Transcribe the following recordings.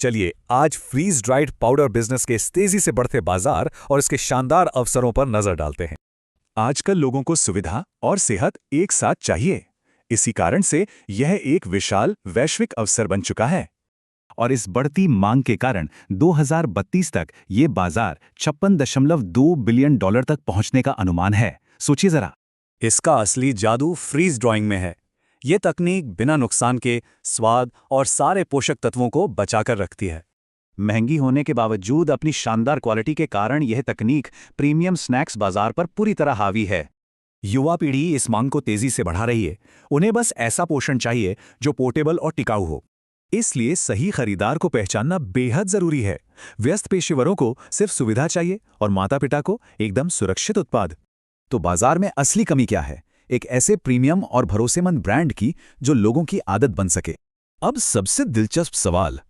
चलिए आज freeze dried powder business के इस तेजी से बढ़ते बाजार और इसके शानदार अवसरों पर नजर डालते हैं। आजकल लोगों को सुविधा और सेहत एक साथ चाहिए। इसी कारण से यह एक विशाल वैश्विक अवसर बन चुका है और इस बढ़ती मांग के कारण 2032 तक ये बाजार $56.2 बिलियन तक पहुंचने का अनुमान है। सोचिए जरा। इसका असली जादू फ्रीज ड्राइंग में है। ये तकनीक बिना नुकसान के स्वाद और सारे पोषक तत्वों को बचाकर रखती है। महंगी होने के बावजूद अपनी शानदार क्वालिटी के कारण यह तकनीक प्रीमियम स्नैक्स बाजार पर पूरी तरह हावी है। युवा पीढ़ी इस मांग को तेजी से बढ़ा रही है। उन्हें बस ऐसा पोषण चाहिए जो पोर्टेबल और टिकाऊ हो। इसलिए सही खरीदार को पहचानना बेहद जरूरी है। व्यस्त पेशेवरों को सिर्फ सुविधा चाहिए और माता पिता को एकदम सुरक्षित उत्पाद। तो बाजार में असली कमी क्या है? एक ऐसे प्रीमियम और भरोसेमंद ब्रांड की जो लोगों की आदत बन सके। अब सबसे दिलचस्प सवाल,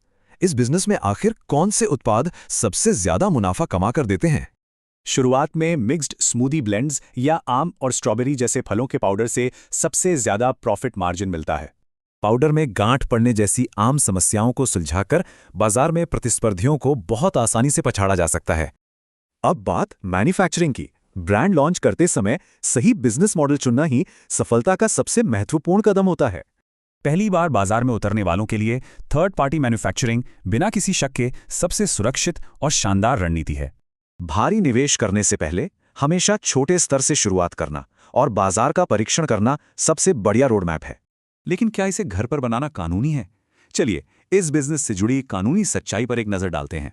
इस बिजनेस में आखिर कौन से उत्पाद सबसे ज्यादा मुनाफा कमा कर देते हैं? शुरुआत में मिक्स्ड स्मूदी ब्लेंड्स या आम और स्ट्रॉबेरी जैसे फलों के पाउडर से सबसे ज्यादा प्रॉफिट मार्जिन मिलता है। पाउडर में गांठ पड़ने जैसी आम समस्याओं को सुलझाकर बाजार में प्रतिस्पर्धियों को बहुत आसानी से पछाड़ा जा सकता है। अब बात मैन्युफैक्चरिंग की। ब्रांड लॉन्च करते समय सही बिजनेस मॉडल चुनना ही सफलता का सबसे महत्वपूर्ण कदम होता है। पहली बार बाजार में उतरने वालों के लिए थर्ड पार्टी मैन्युफैक्चरिंग बिना किसी शक के सबसे सुरक्षित और शानदार रणनीति है। भारी निवेश करने से पहले हमेशा छोटे स्तर से शुरुआत करना और बाजार का परीक्षण करना सबसे बढ़िया रोडमैप है। लेकिन क्या इसे घर पर बनाना कानूनी है? चलिए इस बिजनेस से जुड़ी कानूनी सच्चाई पर एक नजर डालते हैं।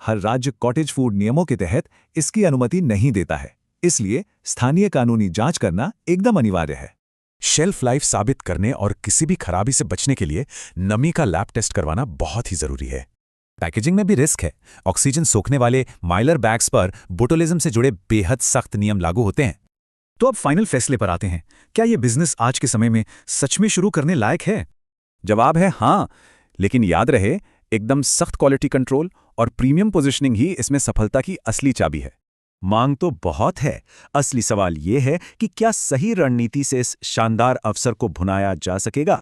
हर राज्य कॉटेज फूड नियमों के तहत इसकी अनुमति नहीं देता है, इसलिए स्थानीय कानूनी जांच करना एकदम अनिवार्य है। शेल्फ लाइफ साबित करने और किसी भी खराबी से बचने के लिए नमी का लैब टेस्ट करवाना बहुत ही जरूरी है। पैकेजिंग में भी रिस्क है। ऑक्सीजन सोखने वाले माइलर बैग्स पर बोटुलिज्म से जुड़े बेहद सख्त नियम लागू होते हैं। तो अब फाइनल फैसले पर आते हैं। क्या यह बिजनेस आज के समय में सच में शुरू करने लायक है? जवाब है हाँ, लेकिन याद रहे एकदम सख्त क्वालिटी कंट्रोल और प्रीमियम पोजीशनिंग ही इसमें सफलता की असली चाबी है। मांग तो बहुत है, असली सवाल यह है कि क्या सही रणनीति से इस शानदार अवसर को भुनाया जा सकेगा।